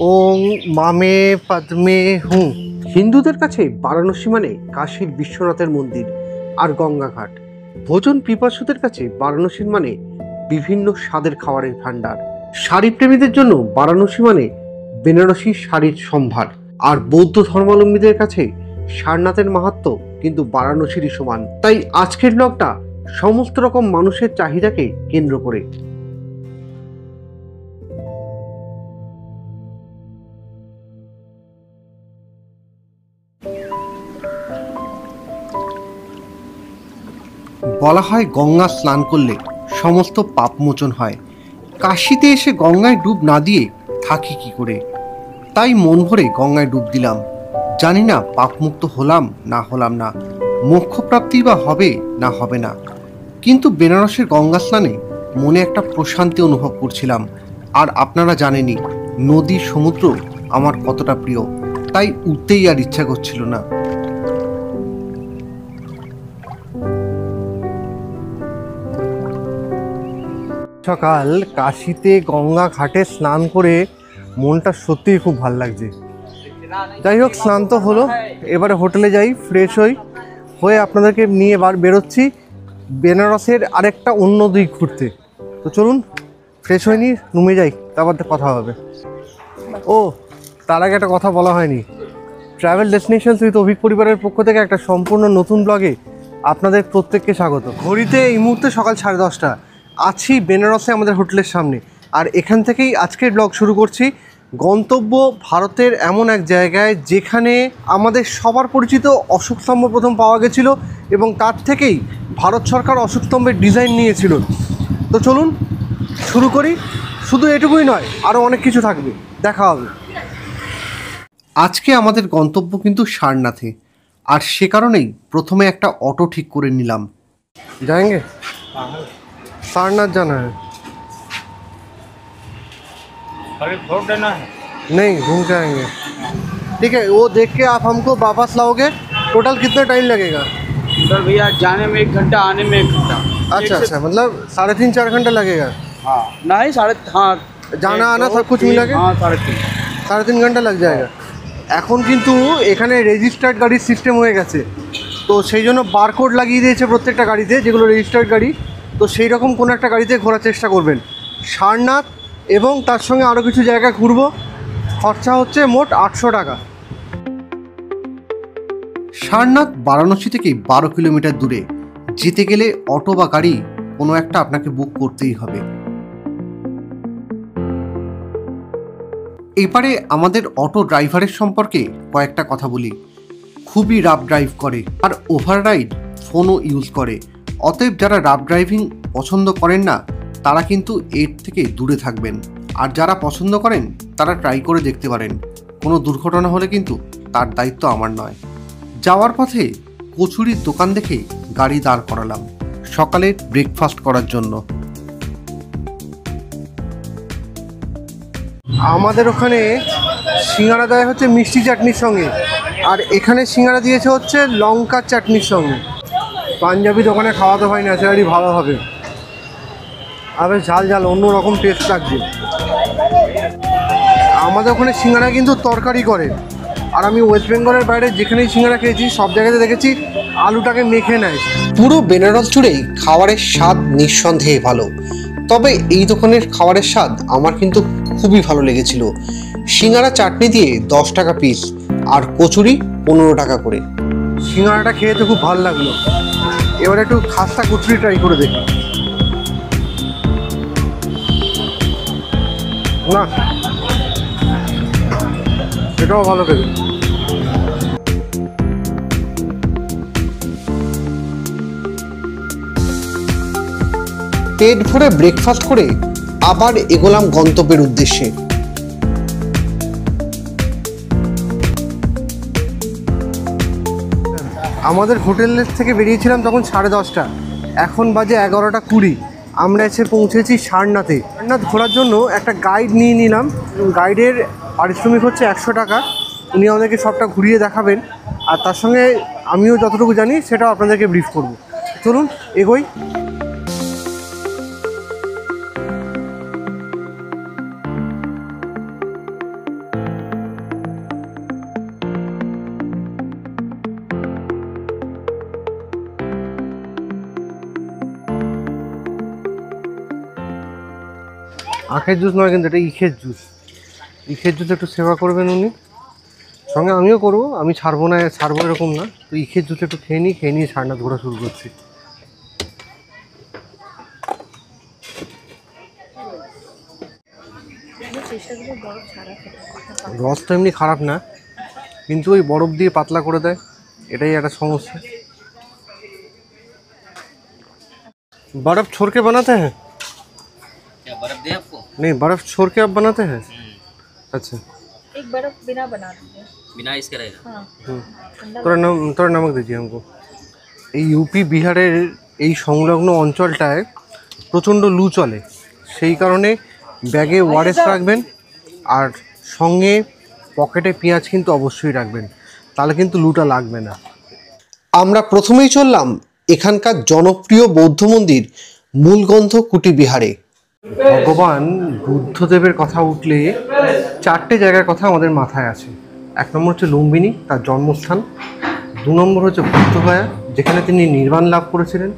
ওং মামে পদ্মে হুঁ। হিন্দুদের কাছে বারাণসী মানে কাশীর বিশ্বনাথের মন্দির আর গঙ্গাঘাট। ভোজন পিপাসুদের কাছে বারাণসী মানে বিভিন্ন স্বাদের খাবারের ভাণ্ডার। শাড়ি প্রেমীদের জন্য বারাণসী মানে বেনারসি শাড়ির সম্ভার। আর বৌদ্ধ ধর্মাবলম্বীদের কাছে সারনাথের মাহাত্ম্য কিন্তু বারাণসীরই সমান। তাই আজকের ব্লগটা সমস্ত রকম মানুষের চাহিদাকে কেন্দ্র করে। বলা হয় গঙ্গা স্নান করলে সমস্ত পাপ মোচন হয়। কাশীতে এসে গঙ্গায় ডুব না দিয়ে থাকি কি করে? তাই মন ভরে গঙ্গায় ডুব দিলাম। জানি না পাপমুক্ত হলাম না, মোক্ষপ্রাপ্তি বা হবে না হবে না, কিন্তু বেনারসের গঙ্গা স্নানে মনে একটা প্রশান্তি অনুভব করছিলাম। আর আপনারা জানেনই নদী সমুদ্র আমার কতটা প্রিয়, তাই উঠতেই আর ইচ্ছা করছিল না। সকাল কাশীতে গঙ্গা ঘাটে স্নান করে মনটা সত্যিই খুব ভালো লাগছে। যাই হোক, স্নান তো হলো, এবারে হোটেলে যাই, ফ্রেশ হয়ে আপনাদেরকে নিয়ে বেরোচ্ছি বেনারসের আরেকটা অন্য দিক ঘুরতে। তো চলুন ফ্রেশ হয়ে নি, রুমে যাই, তারপর কথা হবে। ও তার আগে একটা কথা বলা হয়নি, ট্রাভেল ডেস্টিনেশনস উইথ অভিক পরিবারের পক্ষ থেকে একটা সম্পূর্ণ নতুন ব্লগে আপনাদের প্রত্যেককে স্বাগত। ঘড়িতে এই মুহূর্তে সকাল 10:30 আছি বেনারসে আমাদের হোটেলের সামনে। আর এখান থেকেই আজকের ব্লগ শুরু করছি। গন্তব্য ভারতের এমন এক জায়গায় যেখানে আমাদের সবার পরিচিত অশোক স্তম্ভ প্রথম পাওয়া গেছিলো এবং তার থেকেই ভারত সরকার অশোক স্তম্ভের ডিজাইন নিয়েছিল। তো চলুন শুরু করি। শুধু এটুকুই নয়, আরও অনেক কিছু থাকবে, দেখা হবে। আজকে আমাদের গন্তব্য কিন্তু সারনাথে, আর সে কারণেই প্রথমে একটা অটো ঠিক করে নিলাম। যাएंगे सारनाथ जाना है। नहीं, घूम के आएंगे। ठीक है, वो देख के आप हमको वापस लाओगे। टोटल कितना टाइम लगेगा? सर भैया जाने में 1 घंटा, आने में 1 घंटा। अच्छा, मतलब 3.5-4 घंटा लगेगा। हाँ नहीं, हाँ जाना आना सब कुछ मिला के? हाँ 3.5 घंटा लग जाएगा। এখন কিন্তু এখানে রেজিস্টার্ড গাড়ির সিস্টেম হয়ে গেছে, তো সেই জন্য বারকোড লাগিয়ে দিয়েছে প্রত্যেকটা গাড়িতে, যেগুলো রেজিস্টার্ড গাড়ি। তো সেই রকম কোনো একটা গাড়িতে ঘোরার চেষ্টা করবেন। সারনাথ এবং তার সঙ্গে আরও কিছু জায়গা ঘুরবো। খরচা হচ্ছে মোট 800 টাকা। সারনাথ বারাণসী থেকে 12 কিলোমিটার দূরে। যেতে গেলে অটো বা গাড়ি কোনো একটা আপনাকে বুক করতেই হবে। এবারে আমাদের অটো ড্রাইভারের সম্পর্কে কয়েকটা কথা বলি। খুবই রাফ ড্রাইভ করে আর ওভাররাইড ফোনও ইউজ করে। অতএব যারা রাফ ড্রাইভিং পছন্দ করেন না তারা কিন্তু এর থেকে দূরে থাকবেন, আর যারা পছন্দ করেন তারা ট্রাই করে দেখতে পারেন। কোনো দুর্ঘটনা হলে কিন্তু তার দায়িত্ব আমার নয়। যাওয়ার পথে কচুরির দোকান দেখে গাড়ি দাঁড় করালাম সকালের ব্রেকফাস্ট করার জন্য। আমাদের ওখানে সিঙ্গাড়া দেয় হচ্ছে মিষ্টি চাটনির সঙ্গে, আর এখানে সিঙ্গাড়া দিয়েছে হচ্ছে লঙ্কার চাটনির সঙ্গে। পাঞ্জাবি দোকানে খাওয়াতে হয় ন্যাচারালি ভালো হবে, আর ঝাল ঝাল অন্যরকম টেস্ট লাগছে। আমাদের ওখানে সিঙ্গাড়া কিন্তু তরকারি করে, আর আমি ওয়েস্ট বেঙ্গলের বাইরে যেখানেই সিঙ্গাড়া খেয়েছি সব জায়গাতে দেখেছি আলুটাকে মেখে নেয়। পুরো বেনারস জুড়েই খাবারের স্বাদ নিঃসন্দেহে ভালো, তবে এই দোকানের খাবারের স্বাদ আমার কিন্তু খুবই ভালো লেগেছিল। সিঙ্গাড়া চাটনি দিয়ে 10 টাকা পিস, আর কচুরি 15 টাকা করে। সিঙ্গাড়াটা খেয়ে তো খুব ভালো লাগলো। এবার একটু খাস্তা কচুরি ট্রাই করে দেখি। না, এটাও ভালো খেতে। পেট ভরে ব্রেকফাস্ট করে আবার এগোলাম গন্তব্যের উদ্দেশ্যে। আমাদের হোটেলের থেকে বেরিয়েছিলাম তখন 10:30, এখন বাজে 11:20। আমরা এসে পৌঁছেছি সারনাথে। সারনাথ ঘোরার জন্য একটা গাইড নিয়ে নিলাম। গাইডের পারিশ্রমিক হচ্ছে 100 টাকা। উনি আমাদেরকে সবটা ঘুরিয়ে দেখাবেন, আর তার সঙ্গে আমিও যতটুকু জানি সেটাও আপনাদেরকে ব্রিফ করব। চলুন এগোই। আখের জুস নয় কিন্তু এটা ইখের জুস। ইখের জুস একটু সেবা করবেন উনি, সঙ্গে আমিও করবো। আমি ছাড়বো না, ছাড়বো এরকম না। তো ইখের জুস একটু খেয়ে নিয়ে সারনাথ ঘোরা শুরু করছি। রস তো এমনি খারাপ না, কিন্তু ওই বরফ দিয়ে পাতলা করে দেয়, এটাই একটা সমস্যা। बर्फ छोड़ के बनाते हैं? क्या बर्फ दे आपको? नहीं, बर्फ छोड़ के आप बनाते हैं? अच्छा। एक बर्फ बिना बना दीजिए। बिना इसके रहेगा। हाँ ठंडा थोड़ा नमक दीजिए हमको। এই ইউপি বিহারের এই সংলগ্ন অঞ্চলটায় প্রচণ্ড লু চলে, সেই কারণে ব্যাগে ওআরএস রাখবেন, আর সঙ্গে পকেটে পেঁয়াজ কিন্তু অবশ্যই রাখবেন, তাহলে কিন্তু লুটা লাগবে না। আমরা প্রথমেই চললাম এখানকার জনপ্রিয় বৌদ্ধ মন্দির মূলগ্রন্থ কুটি বিহারে। ভগবান বুদ্ধদেবের কথা উঠলে চারটে জায়গার কথা আমাদের মাথায় আসে। এক নম্বর হচ্ছে লুম্বিনী, তার জন্মস্থান। দু নম্বর হচ্ছে বুদ্ধগয়া, যেখানে তিনি নির্বাণ লাভ করেছিলেন।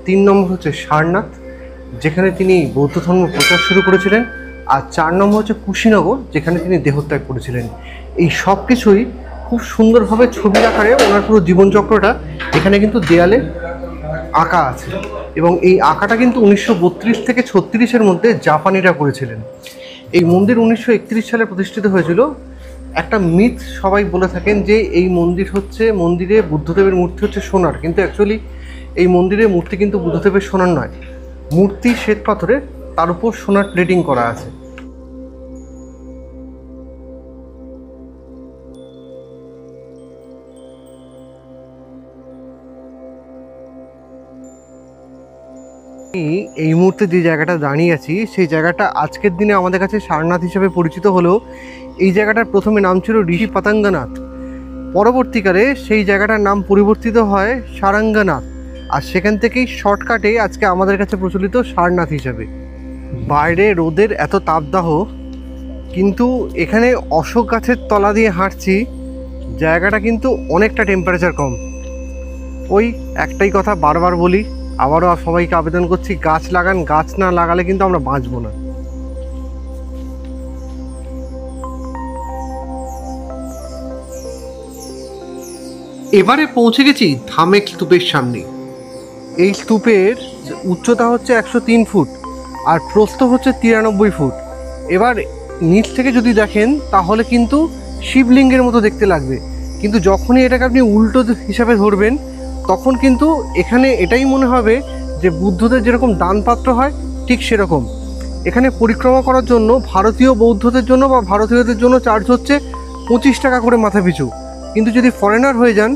3 নম্বর হচ্ছে সারনাথ, যেখানে তিনি বৌদ্ধ ধর্ম প্রচার শুরু করেছিলেন। আর 4 নম্বর হচ্ছে কুশীনগর, যেখানে তিনি দেহত্যাগ করেছিলেন। এই সব কিছুই খুব সুন্দরভাবে ছবির আকারে ওনার পুরো জীবনচক্রটা এখানে কিন্তু দেয়ালে আঁকা আছে। এবং এই আঁকাটা কিন্তু 1932 থেকে 36-এর মধ্যে জাপানিরা করেছিলেন। এই মন্দির 1931 সালে প্রতিষ্ঠিত হয়েছিল। একটা মিথ সবাই বলে থাকেন যে এই মন্দিরে বুদ্ধদেবের মূর্তি হচ্ছে সোনার, কিন্তু অ্যাকচুয়ালি এই মন্দিরের মূর্তি কিন্তু বুদ্ধদেবের সোনার নয়, মূর্তি শ্বেত পাথরের, তার উপর সোনার প্লেটিং করা আছে। এই মুহূর্তে যে জায়গাটা দাঁড়িয়ে আছি, সেই জায়গাটা আজকের দিনে আমাদের কাছে সারনাথ হিসেবে পরিচিত হলেও এই জায়গাটার প্রথমে নাম ছিল ঋষি পাতাঙ্গনাথ। পরবর্তীকালে সেই জায়গাটার নাম পরিবর্তিত হয় সারাঙ্গনাথ, আর সেখান থেকেই শর্টকাটে আজকে আমাদের কাছে প্রচলিত সারনাথ হিসাবে। বাইরে রোদের এত তাপদাহ, কিন্তু এখানে অশোক গাছের তলা দিয়ে হাঁটছি, জায়গাটা কিন্তু অনেকটা টেম্পারেচার কম। ওই একটাই কথা বারবার বলি, আবারও সবাইকে আবেদন করছি, গাছ লাগান। গাছ না লাগালে কিন্তু আমরা বাঁচবো না। এবারে পৌঁছে গেছি ধামেক স্তূপের সামনে। এই স্তূপের উচ্চতা হচ্ছে 103 ফুট আর প্রস্থ হচ্ছে 93 ফুট। এবার নিচ থেকে যদি দেখেন তাহলে কিন্তু শিবলিঙ্গের মতো দেখতে লাগবে, কিন্তু যখনই এটাকে আপনি উল্টো হিসাবে ধরবেন তখন কিন্তু এখানে এটাই মনে হবে যে বুদ্ধদের যেরকম দানপাত্র হয় ঠিক সেরকম। এখানে পরিক্রমা করার জন্য ভারতীয় বৌদ্ধদের জন্য বা ভারতীয়দের জন্য চার্জ হচ্ছে 25 টাকা করে মাথা পিছু, কিন্তু যদি ফরেনার হয়ে যান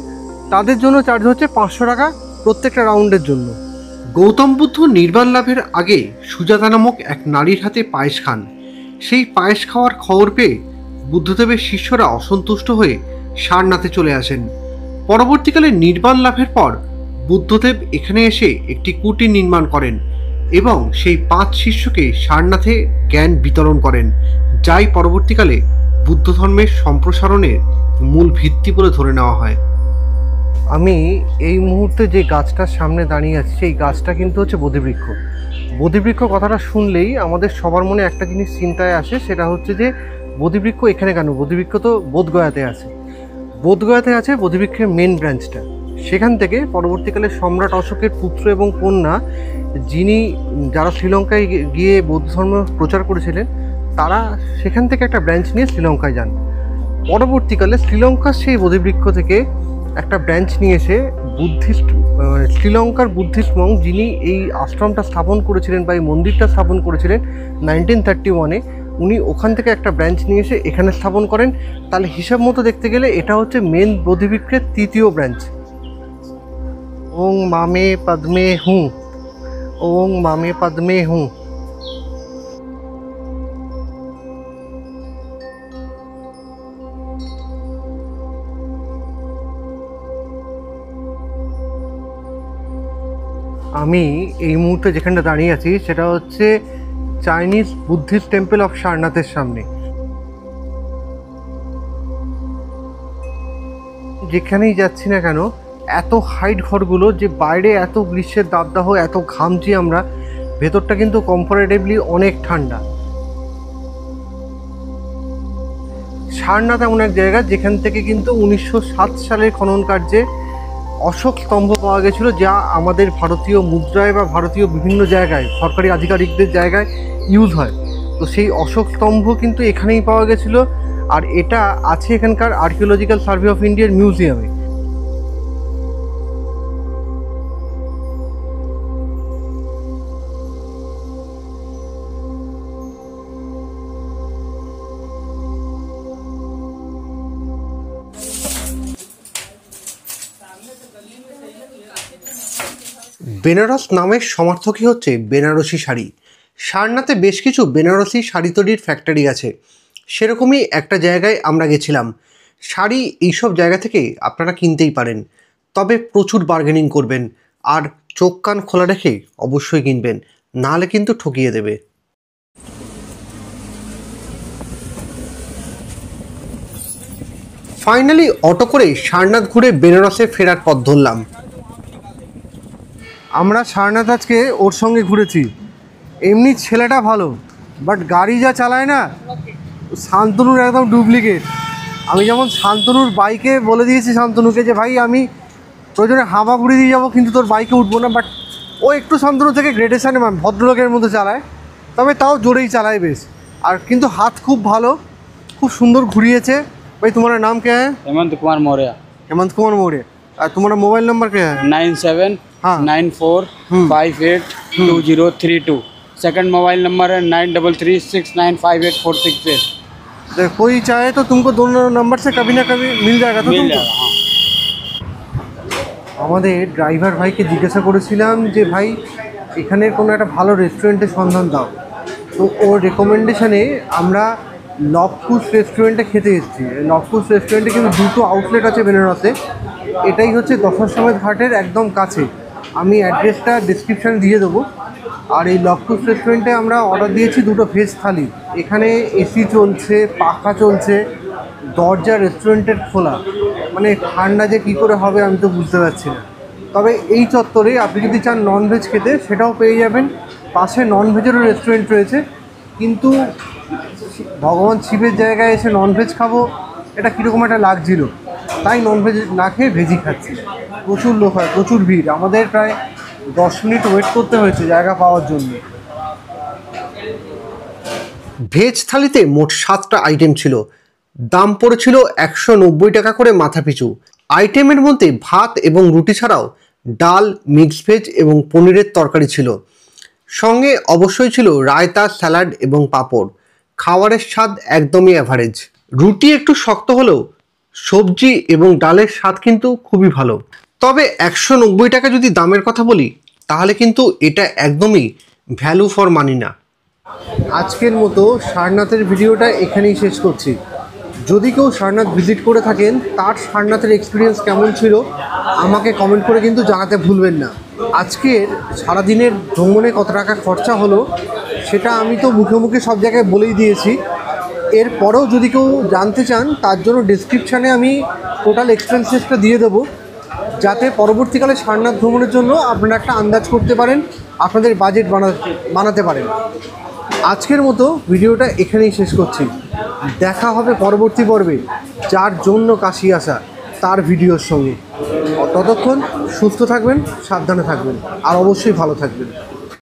তাদের জন্য চার্জ হচ্ছে 500 টাকা প্রত্যেকটা রাউন্ডের জন্য। গৌতম বুদ্ধ নির্বাণ লাভের আগে সুজাতা নামক এক নারীর হাতে পায়েস খান। সেই পায়েস খাওয়ার খবর পেয়ে বুদ্ধদেবের শিষ্যরা অসন্তুষ্ট হয়ে সারনাথে চলে আসেন। পরবর্তীকালে নির্বাণ লাভের পর বুদ্ধদেব এখানে এসে একটি কুটির নির্মাণ করেন এবং সেই 5 শিষ্যকে সারনাথে জ্ঞান বিতরণ করেন, যাই পরবর্তীকালে বুদ্ধ ধর্মের সম্প্রসারণের মূল ভিত্তি বলে ধরে নেওয়া হয়। আমি এই মুহূর্তে যে গাছটার সামনে দাঁড়িয়ে আছি, সেই গাছটা কিন্তু হচ্ছে বোধিবৃক্ষ। বোধিবৃক্ষ কথাটা শুনলেই আমাদের সবার মনে একটা জিনিস চিন্তায় আসে, সেটা হচ্ছে যে বোধিবৃক্ষ এখানে কেন? বোধিবৃক্ষ তো বোধগয়াতে আছে। বোধগয়াতে আছে বোধিবৃক্ষের মেন ব্রাঞ্চটা। সেখান থেকে পরবর্তীকালে সম্রাট অশোকের পুত্র এবং কন্যা যারা শ্রীলঙ্কায় গিয়ে বৌদ্ধ ধর্ম প্রচার করেছিলেন, তারা সেখান থেকে একটা ব্রাঞ্চ নিয়ে শ্রীলঙ্কায় যান। পরবর্তীকালে শ্রীলঙ্কার সেই বোধিবৃক্ষ থেকে একটা ব্রাঞ্চ নিয়ে এসে শ্রীলঙ্কার বুদ্ধিস্ট মঙ্ক যিনি এই আশ্রমটা স্থাপন করেছিলেন বা এই মন্দিরটা স্থাপন করেছিলেন 1931-এ, উনি ওখান থেকে একটা ব্রাঞ্চ নিয়ে এসে এখানে স্থাপন করেন। তাহলে হিসাব মতো দেখতে গেলে এটা হচ্ছে মেন বোধিবৃক্ষের 3য় ব্রাঞ্চ। ওং মামে পদ্মে হুঁ, ওং মামে পদ্মে হুঁ। আমি এই মুহূর্তে যেখানটা দাঁড়িয়ে আছি সেটা হচ্ছে চাইনিজ বুদ্ধিস্ট টেম্পল অফ সারনাথের সামনে। যেখানেই যাচ্ছি না কেন এত হাইট ঘরগুলো, যে বাইরে এত গ্রীষ্মের দাবদাহ, এত ঘামছি আমরা, ভেতরটা কিন্তু কমফোর্টেবলি অনেক ঠান্ডা। সারনাথ এমন এক জায়গা যেখান থেকে কিন্তু 1907 সালের খনন কার্যে অশোক স্তম্ভ পাওয়া গেছিলো, যা আমাদের ভারতীয় মুদ্রায় বা ভারতীয় বিভিন্ন জায়গায় সরকারি আধিকারিকদের জায়গায় ইউজ হয়। তো সেই অশোক স্তম্ভ কিন্তু এখানেই পাওয়া গেছিলো, আর এটা আছে এখানকার আর্কিওলজিক্যাল সার্ভে অফ ইন্ডিয়ার মিউজিয়ামে। বেনারস নামের সমার্থকই হচ্ছে বেনারসি শাড়ি। সারনাথে বেশ কিছু বেনারসি শাড়ি তৈরির ফ্যাক্টরি আছে, সেরকমই একটা জায়গায় আমরা গেছিলাম। শাড়ি এইসব জায়গা থেকে আপনারা কিনতেই পারেন, তবে প্রচুর বার্গেনিং করবেন আর চোখ কান খোলা রেখে অবশ্যই কিনবেন, নাহলে কিন্তু ঠকিয়ে দেবে। ফাইনালি অটো করে সারনাথ ঘুরে বেনারসে ফেরার পথ ধরলাম। আমরা সারনাথ আজকে ওর সঙ্গে ঘুরেছি। এমনি ছেলেটা ভালো, বাট গাড়ি যা চালায় না, শান্তনুর একদম ডুপ্লিকেট। আমি যেমন শান্তনুর বাইকে বলে দিয়েছি শান্তনুকে যে ভাই আমি প্রয়োজনে হামাগুড়ি দিয়ে যাবো, কিন্তু তোর বাইকে উঠবো না, বাট ও একটু শান্তনু থেকে গ্রেডেশনে ভদ্রলোকের মধ্যে চালায়, তবে তাও জোরেই চালায় বেশ। আর কিন্তু হাত খুব ভালো, খুব সুন্দর ঘুরিয়েছে। ভাই তোমার নাম কে হ্যাঁ? हेमंत कुमार मौर्य। हेमंत कुमार मौर्य। और तुम्हारा मोबाइल नंबर क्या है? 9794582032। सेकंड मोबाइल नंबर है 9336958468। देखो कोई चाहे तो तुमको दोनों नंबर से कभी ना कभी मिल जाएगा। तो मिल तुमको जाएगा हाँ। আমাদের ড্রাইভার ভাইকে জিজ্ঞাসা করেছিলাম যে ভাই এখানের কোনো একটা ভালো রেস্টুরেন্টের সন্ধান দাও, তো ওর রেকমেন্ডেশনে আমরা লবকুশ রেস্টুরেন্টে খেতে এসেছি। লবকুশ রেস্টুরেন্টে কিন্তু দুটো আউটলেট আছে বেনারসে, এটাই হচ্ছে দশাশ্বমেধ ঘাটের একদম কাছে। আমি অ্যাড্রেসটা ডিসক্রিপশানে দিয়ে দেবো। আর এই লবকুশ রেস্টুরেন্টে আমরা অর্ডার দিয়েছি দুটো ভেজ থালি। এখানে এসি চলছে, পাখা চলছে, দরজা রেস্টুরেন্টের খোলা, মানে ঠান্ডা যে কী করে হবে আমি তো বুঝতে পারছি না। তবে এই চত্বরে আপনি যদি চান ননভেজ খেতে সেটাও পেয়ে যাবেন, পাশে ননভেজেরও রেস্টুরেন্ট রয়েছে। কিন্তু ভগবান শিবের জায়গায় এসে ননভেজ খাবো, এটা কীরকম একটা লাগছিল, তাই ননভেজ না খেয়ে ভেজই খাচ্ছি। প্রচুর লোক হয়, প্রচুর ভিড়, আমাদের প্রায় 10 মিনিট ওয়েট করতে হয়েছে জায়গা পাওয়ার জন্য। ভেজ থালিতে মোট 7টা আইটেম ছিল, দাম পড়েছিল 190 টাকা করে মাথা পিছু। আইটেমের মধ্যে ভাত এবং রুটি ছাড়াও ডাল, মিক্স ভেজ এবং পনিরের তরকারি ছিল। সঙ্গে অবশ্যই ছিল রায়তা, স্যালাড এবং পাঁপড়। খাবারের স্বাদ একদমই অ্যাভারেজ। রুটি একটু শক্ত হলেও সবজি এবং ডালের স্বাদ কিন্তু খুবই ভালো। তবে 190 টাকা যদি দামের কথা বলি, তাহলে কিন্তু এটা একদমই ভ্যালু ফর মানি না। আজকের মতো সারনাথের ভিডিওটা এখানেই শেষ করছি। যদি কেউ সারনাথ ভিজিট করে থাকেন, তার সারনাথের এক্সপিরিয়েন্স কেমন ছিল আমাকে কমেন্ট করে কিন্তু জানাতে ভুলবেন না। আজকের সারাদিনের ভ্রমণে কত টাকা খরচা হলো সেটা আমি তো মুখে মুখে সব জায়গায় বলেই দিয়েছি। এরপরেও যদি কেউ জানতে চান, তার জন্য ডেসক্রিপশানে আমি টোটাল এক্সপেন্সেসটা দিয়ে দেবো, যাতে পরবর্তীকালে সারনাথ ভ্রমণের জন্য আপনারা একটা আন্দাজ করতে পারেন, আপনাদের বাজেট বানাতে পারেন। আজকের মতো ভিডিওটা এখানেই শেষ করছি। দেখা হবে পরবর্তী পর্বে যার জন্য কাশি আসা তার ভিডিওর সঙ্গে। ততক্ষণ সুস্থ থাকবেন, সাবধানে থাকবেন আর অবশ্যই ভালো থাকবেন।